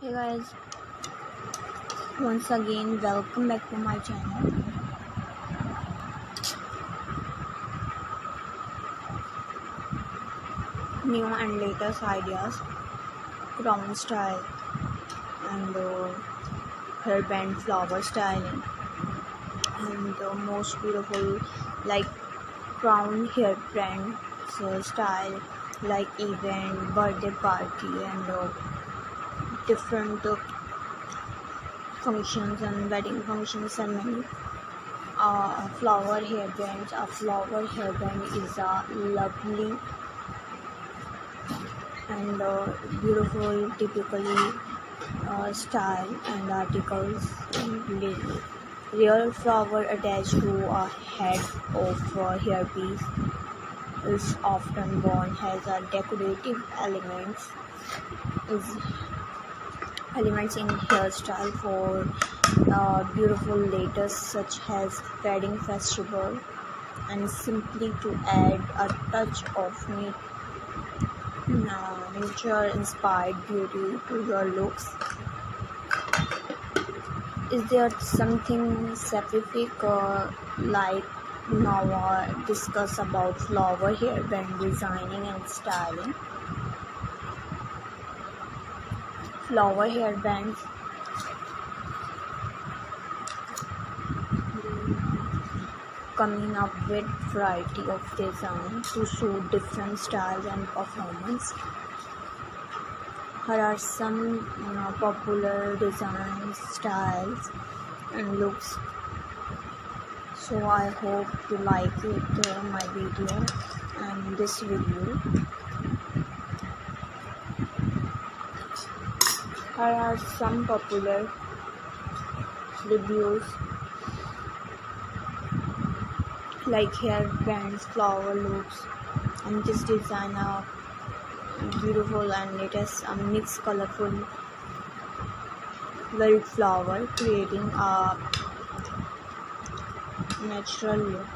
Hey guys, once again welcome back to my channel. New and latest ideas, crown style and hairband flower styling, and the most beautiful like crown hairband style, like event, birthday party, and different functions and wedding function ceremony. Flower hairbands. A flower hairband is a lovely and beautiful, typically style and articles. Real flower attached to a head of hairpiece is often worn as a decorative is elements in hairstyle for beautiful latest such as wedding festival, and simply to add a touch of nature inspired beauty to your looks. Is there something specific like now discuss about flower hairband designing and styling? Flower hairbands coming up with variety of designs to suit different styles and performance. Here are some popular designs, styles and looks. So I hope you like it, my video and this review. Here are some popular reviews like hairbands, flower looks, and this design are beautiful and it has a mixed colorful wild flower creating a natural look.